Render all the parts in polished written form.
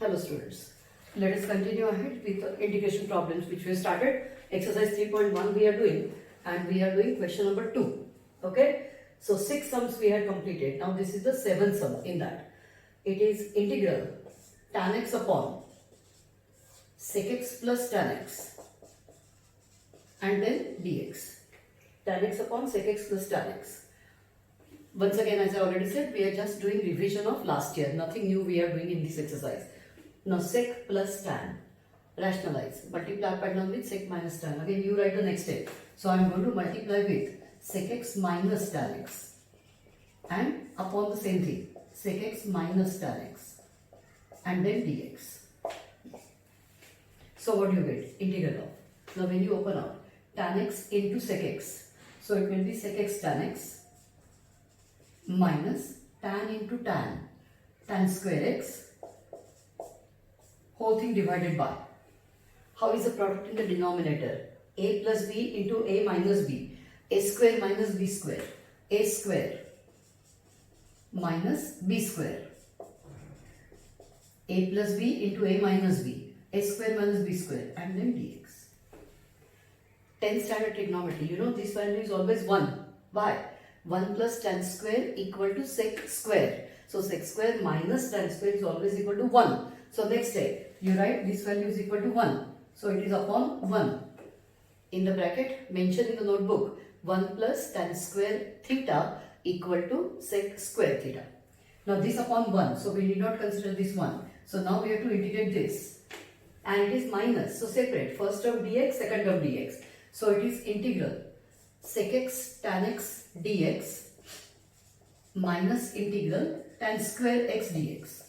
Hello students, let us continue ahead with the integration problems which we have started. Exercise 3.1 we are doing, and we are doing question number 2. Okay, so 6 sums we had completed. Now this is the 7th sum in that. It is integral tan x upon sec x plus tan x and then dx. Tan x upon sec x plus tan x. Once again, as I already said, we are just doing revision of last year. Nothing new we are doing in this exercise. Now sec plus tan. Rationalize. Multiply up and down with sec minus tan. Again, you write the next step. So I am going to multiply with sec x minus tan x. And upon the same thing, sec x minus tan x. And then dx. So what do you get? Integral of. Now when you open out, tan x into sec x. So it will be sec x tan x minus tan into tan square x, whole thing divided by. How is the product in the denominator? A plus b into a minus b, a square minus b square, a square minus b square, a plus b into a minus b, a square minus b square, and then dx. 10th standard trigonometry, you know this value is always 1. Why? 1 plus tan square equal to sec square. So sec square minus tan square is always equal to 1. So next step, you write this value is equal to 1. So it is upon 1. In the bracket, mention in the notebook, 1 plus tan square theta equal to sec square theta. Now this upon 1, so we need not consider this 1. So now we have to integrate this. And it is minus, so separate. First term dx, second term dx. So it is integral sec x tan x dx minus integral tan square x dx.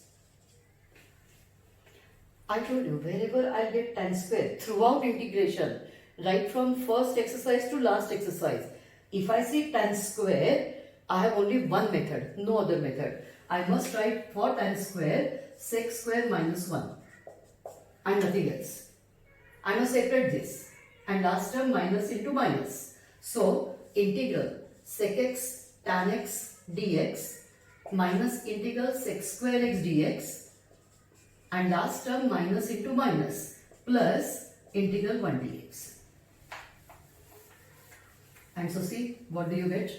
I told you, wherever I get tan square throughout integration, right from first exercise to last exercise, if I see tan square, I have only one method, no other method. I must write for tan square sec square minus 1 and nothing else. I must separate this and last term minus into minus. So integral sec x tan x dx minus integral sec square x dx and last term minus into minus plus integral 1 dx. And so see, what do you get?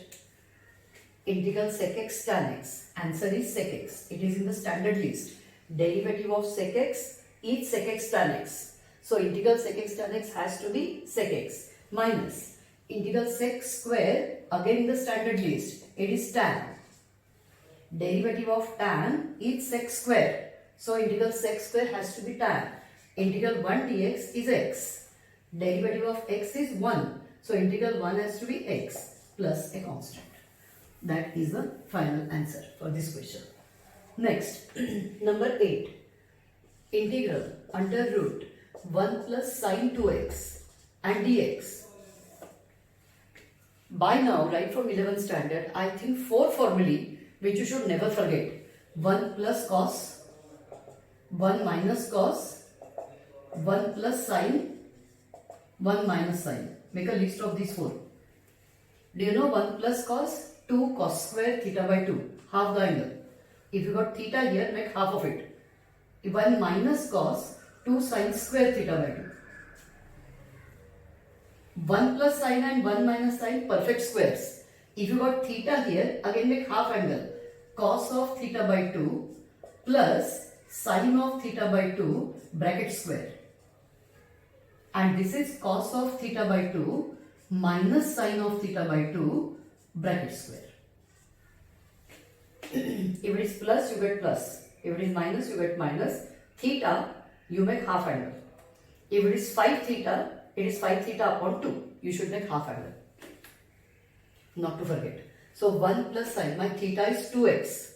Integral sec x tan x. Answer is sec x. It is in the standard list. Derivative of sec x is sec x tan x. So integral sec x tan x has to be sec x minus integral sec square, again in the standard list, it is tan. Derivative of tan is sec square. So integral sec square has to be tan. Integral 1 dx is x. Derivative of x is 1. So integral 1 has to be x plus a constant. That is the final answer for this question. Next, number 8. Integral under root 1 plus sine 2x and dx. By now, right from 11th standard, I think 4 formulae which you should never forget. 1 plus cos, 1 minus cos, 1 plus sine, 1 minus sine. Make a list of these 4. Do you know 1 plus cos? 2 cos square theta by 2, half the angle. If you got theta here, make half of it. 1 minus cos, 2 sine square theta by 2. 1 plus sine and 1 minus sine, perfect squares. If you got theta here, again make half angle. Cos of theta by 2 plus sine of theta by 2 bracket square. And this is cos of theta by 2 minus sine of theta by 2 bracket square. If it is plus, you get plus. If it is minus, you get minus. Theta, you make half angle. If it is 5 theta, it is 5 theta upon 2. You should make half angle. Not to forget. So 1 plus sine, my theta is 2x.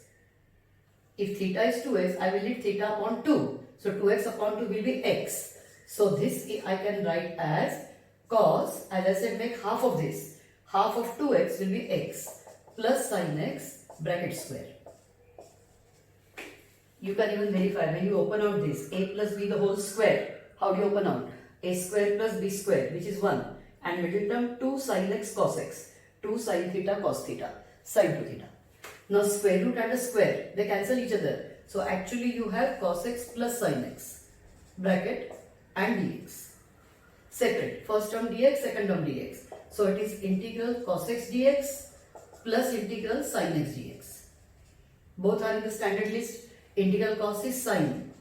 If theta is 2x, I will need theta upon 2. So 2x upon 2 will be x. So this I can write as cos, as I said, make half of this. Half of 2x will be x plus sine x bracket square. You can even verify when you open out this a plus b the whole square. How do you open out? A square plus b square, which is 1, and middle term 2 sin x cos x, 2 sin theta cos theta, sin 2 theta. Now square root and a square, they cancel each other. So actually you have cos x plus sin x, bracket, and dx. Separate, first term dx, second term dx. So it is integral cos x dx plus integral sin x dx. Both are in the standard list. Integral cos is sin.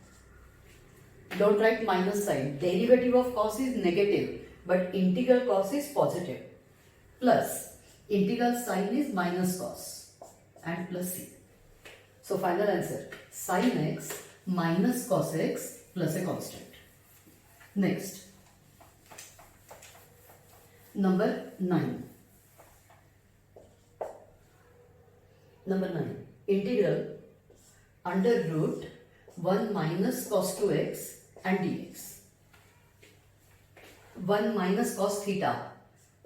Don't write minus sign. Derivative of cos is negative, but integral cos is positive. Plus integral sin is minus cos and plus c. So final answer, sin x minus cos x plus a constant. Next, number 9. Number 9. Integral under root 1 minus cos 2x and dx. 1 minus cos theta.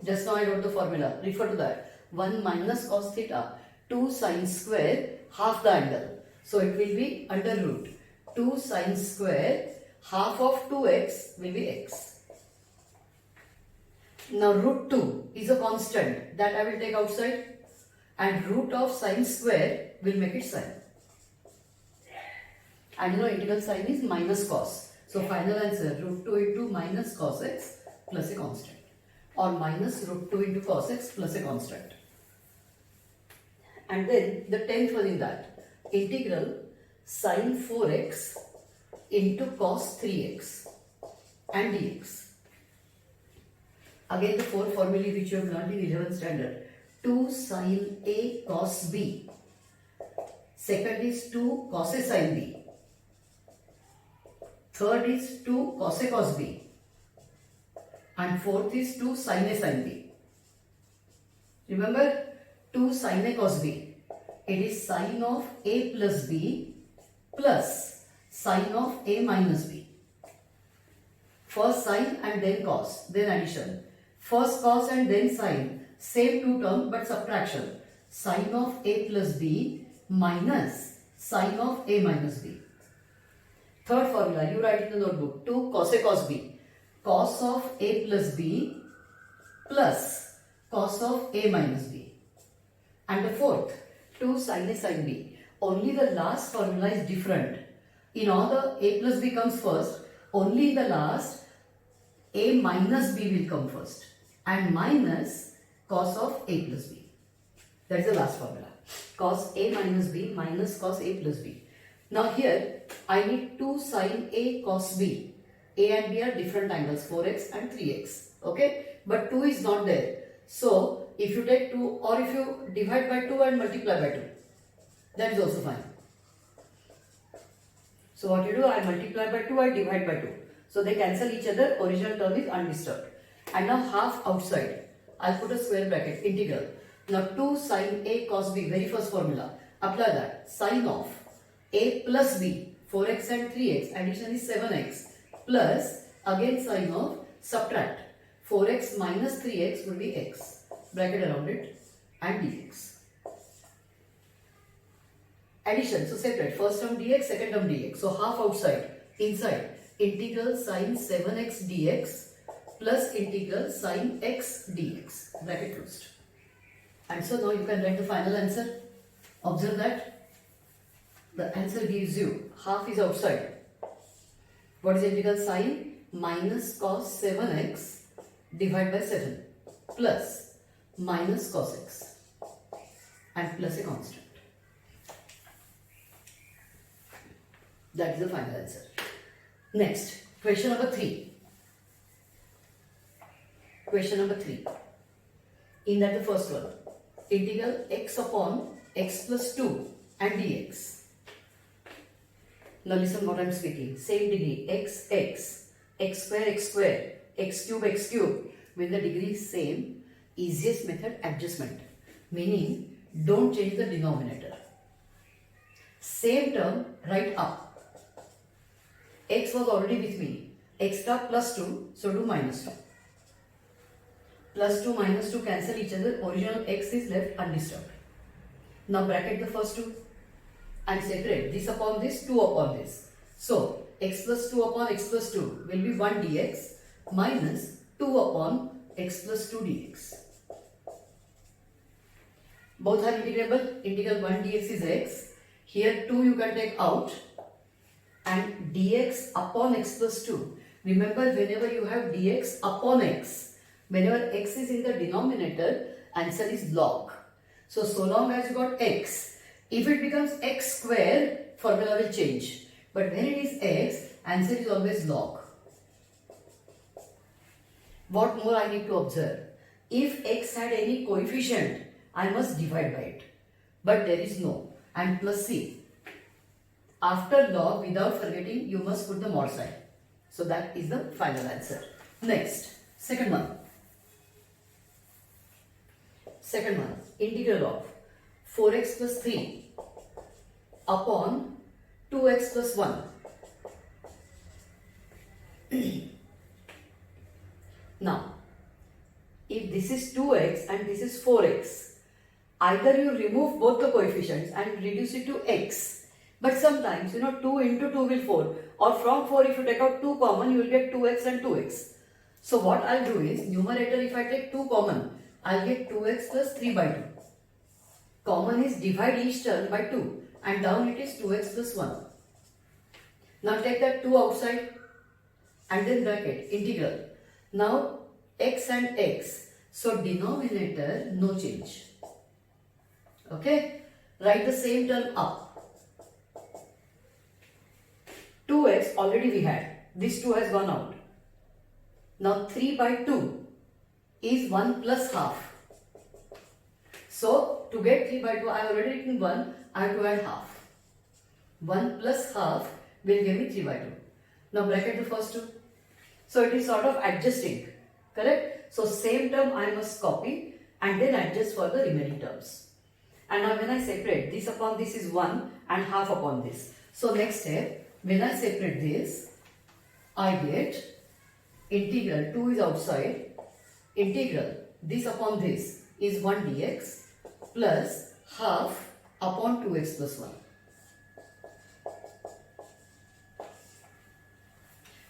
Just now I wrote the formula. Refer to that. 1 minus cos theta. 2 sin square half the angle. So it will be under root 2 sin square half of 2x will be x. Now root 2 is a constant that I will take outside, and root of sin square will make it sin. And you know integral sign is minus cos. So final answer, root 2 into minus cos x plus a constant, or minus root 2 into cos x plus a constant. And then the 10th one in that, integral sin 4x into cos 3x and dx. Again the 4 formulae which you have learned in 11th standard. 2 sin a cos b. Second is 2 cos a sin b. Third is 2 cos a cos b. And fourth is 2 sin a sin b. Remember, 2 sin a cos b. It is sin of a plus b plus sin of a minus b. First sin and then cos, then addition. First cos and then sin, same two terms but subtraction. Sin of a plus b minus sin of a minus b. Third formula, you write in the notebook, 2 cos a cos b. Cos of a plus b plus cos of a minus b. And the fourth, 2 sin a sin b. Only the last formula is different. In all the a plus b comes first, only in the last a minus b will come first, and minus cos of a plus b. That is the last formula. Cos a minus b minus cos a plus b. Now here I need 2 sin a cos b. A and b are different angles, 4x and 3x. Okay, but 2 is not there. So if you take 2, or if you divide by 2 and multiply by 2, that is also fine. So what you do, I multiply by 2, I divide by 2. So they cancel each other, original term is undisturbed. And now half outside, I'll put a square bracket, integral. Now 2 sin a cos b, very first formula, apply that. Sin of a plus b, 4x and 3x, addition is 7x, plus again sin of, subtract, 4x minus 3x will be x, bracket around it, and dx. Addition, so separate, first term dx, second term dx. So half outside, inside, integral sin 7x dx plus integral sin x dx, bracket closed. And so now you can write the final answer. Observe that the answer gives you, half is outside. What is integral sin minus cos 7x divided by 7 plus minus cos x and plus a constant. That is the final answer. Next, question number 3. Question number 3. In that the first one, integral x upon x plus 2 and dx. Now listen what I am speaking. Same degree, x square, x cube. When the degree is same, easiest method, adjustment. Meaning, don't change the denominator. Same term, write up. X was already with me. X star plus 2, so do minus 2. Plus 2 minus 2 cancel each other. Original x is left undisturbed. Now bracket the first two and separate this upon this, 2 upon this. So x plus 2 upon x plus 2 will be 1 dx minus 2 upon x plus 2 dx. Both are integrable. Integral 1 dx is x. Here 2 you can take out and dx upon x plus 2. Remember, whenever you have dx upon x, whenever x is in the denominator, answer is log. So long as you got x, if it becomes x square, formula will change. But when it is x, answer is always log. What more I need to observe? If x had any coefficient, I must divide by it. But there is no. And plus c. After log, without forgetting, you must put the mod sign. So that is the final answer. Next, second one. Second one, integral of 4x plus 3 upon 2x plus 1. Now, if this is 2x and this is 4x, either you remove both the coefficients and reduce it to x. But sometimes, 2 into 2 will 4. Or from 4, if you take out 2 common, you will get 2x and 2x. So what I'll do is, numerator if I take 2 common, I'll get 2x plus 3 by 2. Common is divide each term by 2 and down it is 2x plus 1. Now take that 2 outside and then bracket integral. Now x and x. So denominator no change. Okay. Write the same term up. 2x already we had. This 2 has gone out. Now 3 by 2 is 1 plus half. So to get 3 by 2, I have already written 1. I have to add half. 1 plus half will give me 3 by 2. Now bracket the first two. So it is sort of adjusting. Correct? So same term I must copy and then adjust for the remaining terms. And now when I separate, this upon this is 1 and half upon this. So next step, when I separate this, I get integral, 2 is outside, integral, this upon this is 1 dx plus half upon 2x plus 1.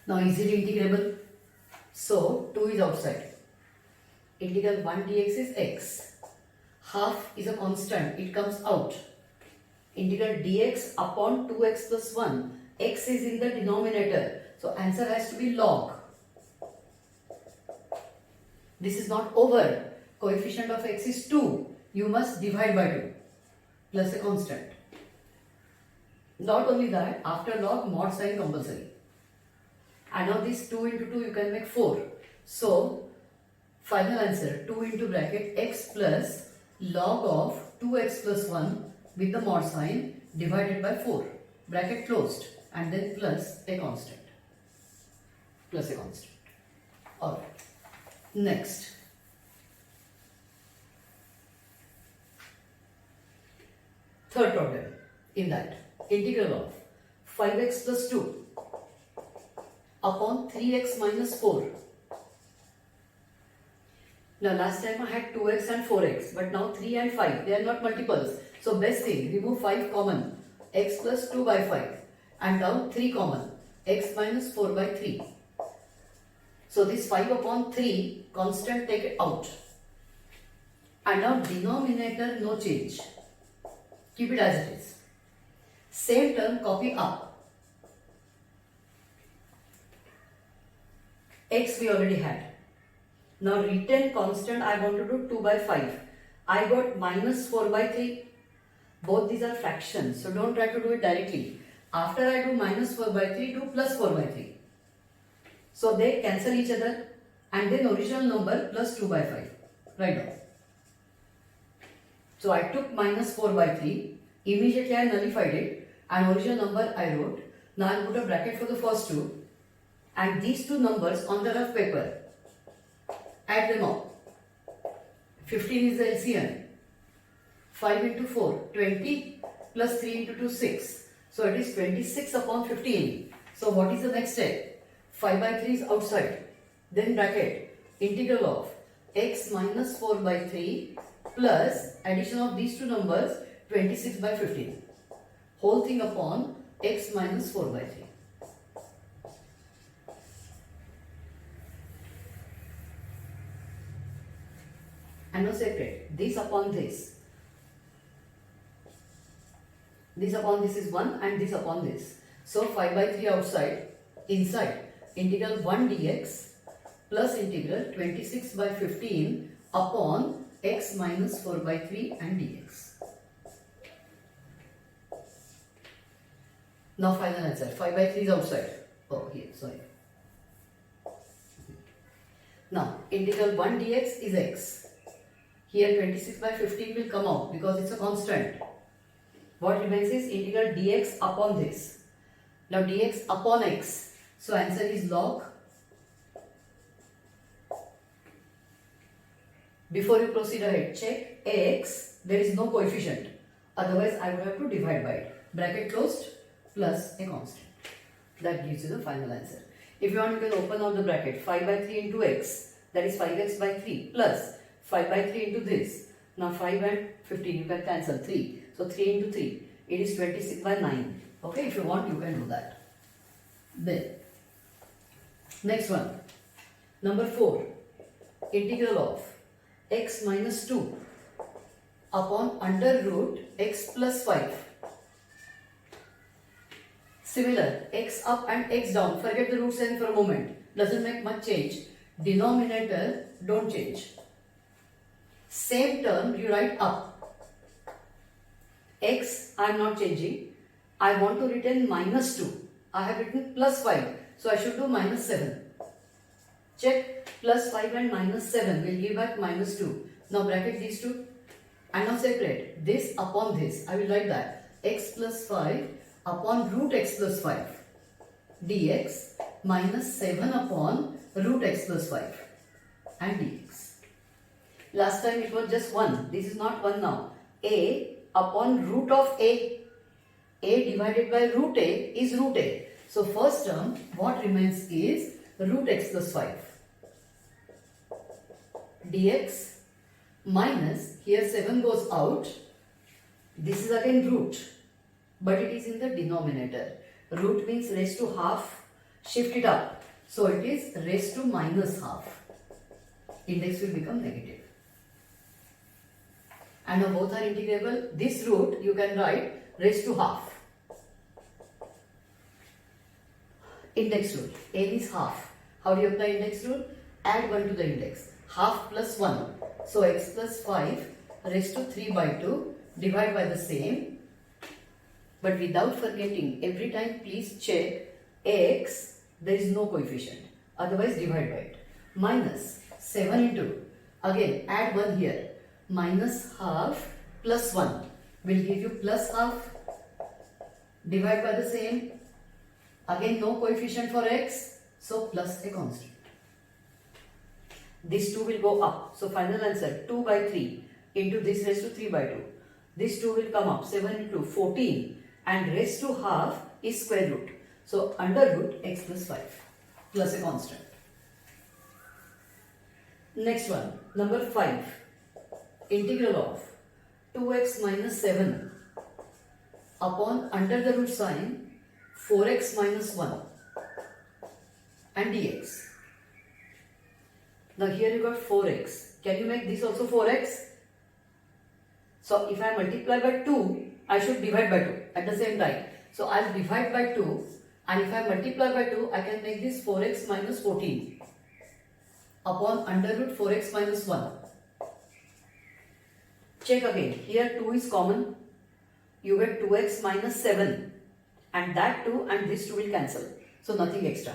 Now is it integrable? So 2 is outside. Integral 1 dx is x. Half is a constant, it comes out. Integral dx upon 2x plus 1. X is in the denominator. So answer has to be log. This is not over. Coefficient of x is 2. You must divide by 2 plus a constant. Not only that, after log, mod sign compulsory. And now this 2 into 2 you can make 4. So final answer 2 into bracket x plus log of 2x plus 1 with the mod sign divided by 4. Bracket closed and then plus a constant. Plus a constant. Alright. Next. Third problem in that. Integral of 5x plus 2 upon 3x minus 4. Now last time I had 2x and 4x, but now 3 and 5, they are not multiples. So best thing, remove 5 common, x plus 2 by 5 and down 3 common, x minus 4 by 3. So this 5 upon 3, constant take it out. And now denominator no change. Keep it as it is. Same term copy up. X we already had. Now retain constant I want to do 2 by 5. I got minus 4 by 3. Both these are fractions. So don't try to do it directly. After I do minus 4 by 3, do plus 4 by 3. So they cancel each other and then original number plus 2 by 5. Right now. So I took minus 4 by 3. Immediately I nullified it and original number I wrote. Now I put a bracket for the first two. And these two numbers on the rough paper, add them up. 15 is the LCM. 5 into 4, 20 plus 3 into 2, 6. So it is 26 upon 15. So what is the next step? 5 by 3 is outside. Then bracket, integral of x minus 4 by 3 plus addition of these two numbers, 26 by 15. Whole thing upon x minus 4 by 3. And now separate this upon this this upon this is 1 and this upon this. So 5 by 3 outside, inside, integral 1 dx plus integral 26 by 15 upon x minus 4 by 3 and dx. Now final answer, 5 by 3 is outside. Oh, here, sorry. Now, integral 1 dx is x. Here 26 by 15 will come out because it's a constant. What remains is integral dx upon this. Now dx upon x. So answer is log. Before you proceed ahead, check x, there is no coefficient. Otherwise I would have to divide by it. Bracket closed plus a constant. That gives you the final answer. If you want, you can open out the bracket. 5 by 3 into x, that is 5x by 3 plus 5 by 3 into this. Now 5 and 15, you can cancel 3. So 3 into 3, it is 26 by 9. Okay, if you want, you can do that. Then, next one. Number 4, integral of x minus 2 upon under root x plus 5. Similar, x up and x down. Forget the root sign for a moment. Doesn't make much change. Denominator, don't change. Same term, you write up. X, I am not changing. I want to retain minus 2. I have written plus 5. So I should do minus 7. Check. Plus 5 and minus 7 will give back minus 2. Now bracket these two. And now separate. This upon this. I will write that. X plus 5 upon root x plus 5 dx minus 7 upon root x plus 5 and dx. Last time it was just 1. This is not 1 now. A upon root of a. A divided by root a is root a. So first term, what remains is root x plus 5 dx minus, here 7 goes out. This is again root, but it is in the denominator. Root means raised to half, shift it up. So it is raised to minus half. Index will become negative. And now both are integrable. This root you can write raised to half. Index rule. A is half. How do you apply index rule? Add 1 to the index. Half plus 1. So x plus 5 raised to 3 by 2. Divide by the same. But without forgetting, every time please check x, there is no coefficient. Otherwise divide by it. Minus 7 into, again add 1 here. Minus half plus 1 will give you plus half. Divide by the same. Again no coefficient for x, so plus a constant. This 2 will go up. So final answer 2 by 3 into this raised to 3 by 2. This 2 will come up. 7 into 14 and raised to half is square root. So under root x plus 5 plus a constant. Next one, number 5. Integral of 2x minus 7 upon under the root sign 4x minus 1 and dx. Now here you got 4x. Can you make this also 4x? So if I multiply by 2, I should divide by 2 at the same time. So I'll divide by 2, and if I multiply by 2, I can make this 4x minus 14 upon under root 4x minus 1. Check again. Here 2 is common. You get 2x minus 7. And that 2 and this 2 will cancel. So nothing extra.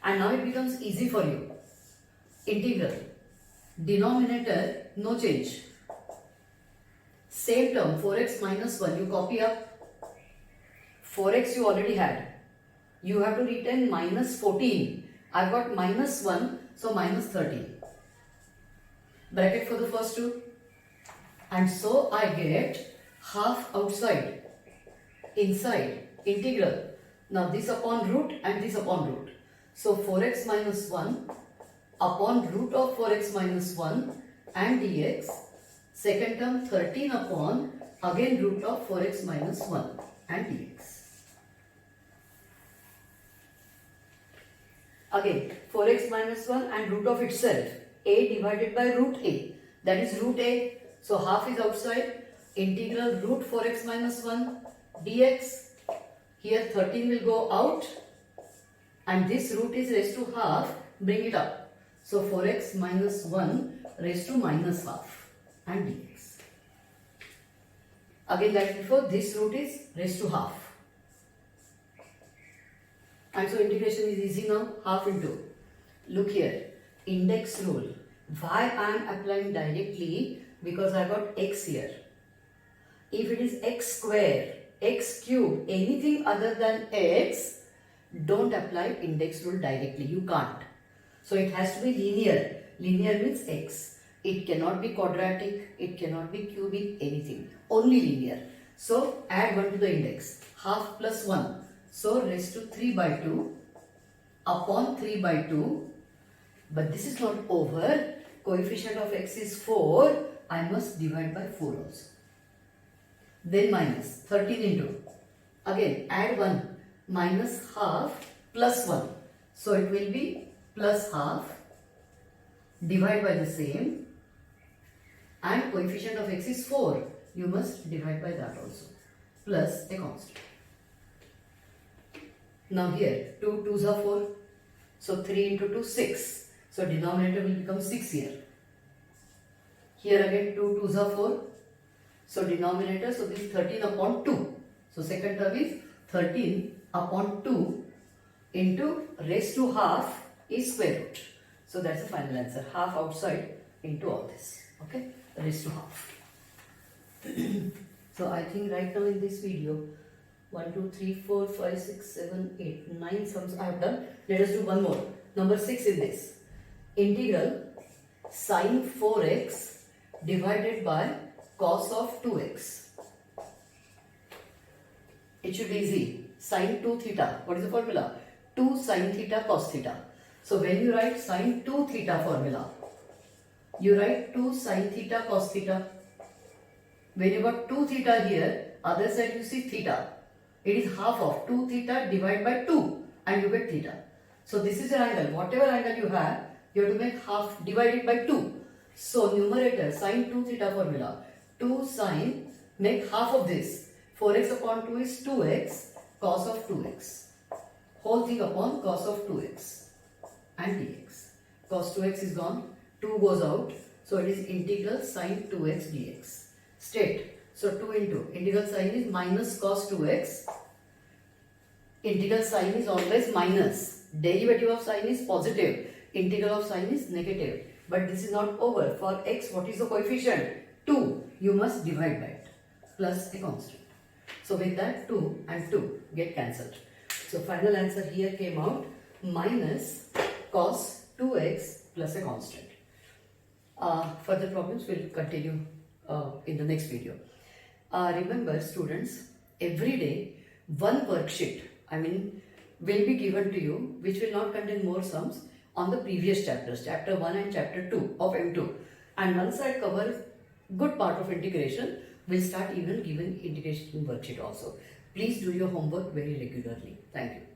And now it becomes easy for you. Integral. Denominator, no change. Same term, 4x minus 1. You copy up. 4x you already had. You have to retain minus 14. I've got minus 1, so minus 13. Bracket for the first two. And so I get half outside, inside. Integral. Now this upon root and this upon root. So 4x minus 1 upon root of 4x minus 1 and dx. Second term 13 upon again root of 4x minus 1 and dx. Again 4x minus 1 and root of itself. A divided by root a. That is root a. So half is outside. Integral root 4x minus 1 dx. Here 13 will go out and this root is raised to half, bring it up. So 4x minus 1 raised to minus half and dx. Again like before, this root is raised to half. And so integration is easy now, half into. Look here, index rule. Why I am applying directly? Because I got x here. If it is x square, x cube, anything other than x, don't apply index rule directly. You can't. So it has to be linear. Linear means x. It cannot be quadratic. It cannot be cubic, anything. Only linear. So add 1 to the index. Half plus 1. So raised to 3 by 2 upon 3 by 2. But this is not over. Coefficient of x is 4. I must divide by 4 also. Then minus 13 into. Again add 1. Minus half plus 1. So it will be plus half. Divide by the same. And coefficient of x is 4. You must divide by that also. Plus a constant. Now here 2 2s are 4. So 3 into 2 6. So denominator will become 6 here. Here again 2 2s are 4. So denominator, so this is 13 upon 2. So second term is 13 upon 2 into raised to half is square root. So that's the final answer. Half outside into all this. Okay, raised to half. So I think right now in this video 1, 2, 3, 4, 5, 6, 7, 8, 9 sums I have done. Let us do one more. Number 6 in this. Integral sine 4x divided by cos of 2x. It should be easy. Sine 2 theta. What is the formula? 2 sine theta cos theta. So when you write sine 2 theta formula, you write 2 sine theta cos theta. When you got 2 theta here, other side you see theta. It is half of 2 theta divided by 2 and you get theta. So this is your angle. Whatever angle you have to make half divided by 2. So numerator sine 2 theta formula. 2 sine, make half of this. 4x upon 2 is 2x cos of 2x. Whole thing upon cos of 2x and dx. Cos 2x is gone. 2 goes out. So it is integral sine 2x dx. State. So 2 into integral sine is minus cos 2x. Integral sine is always minus. Derivative of sine is positive. Integral of sine is negative. But this is not over. For x, what is the coefficient? 2. You must divide by it. Plus a constant. So with that 2 and 2 get cancelled. So final answer here came out minus cos 2x plus a constant. Further problems will continue in the next video. Remember students, every day one worksheet will be given to you which will not contain more sums on the previous chapters, chapter 1 and chapter 2 of M2. And once I cover good part of integration, we'll start even giving integration worksheet also. Please do your homework very regularly. Thank you.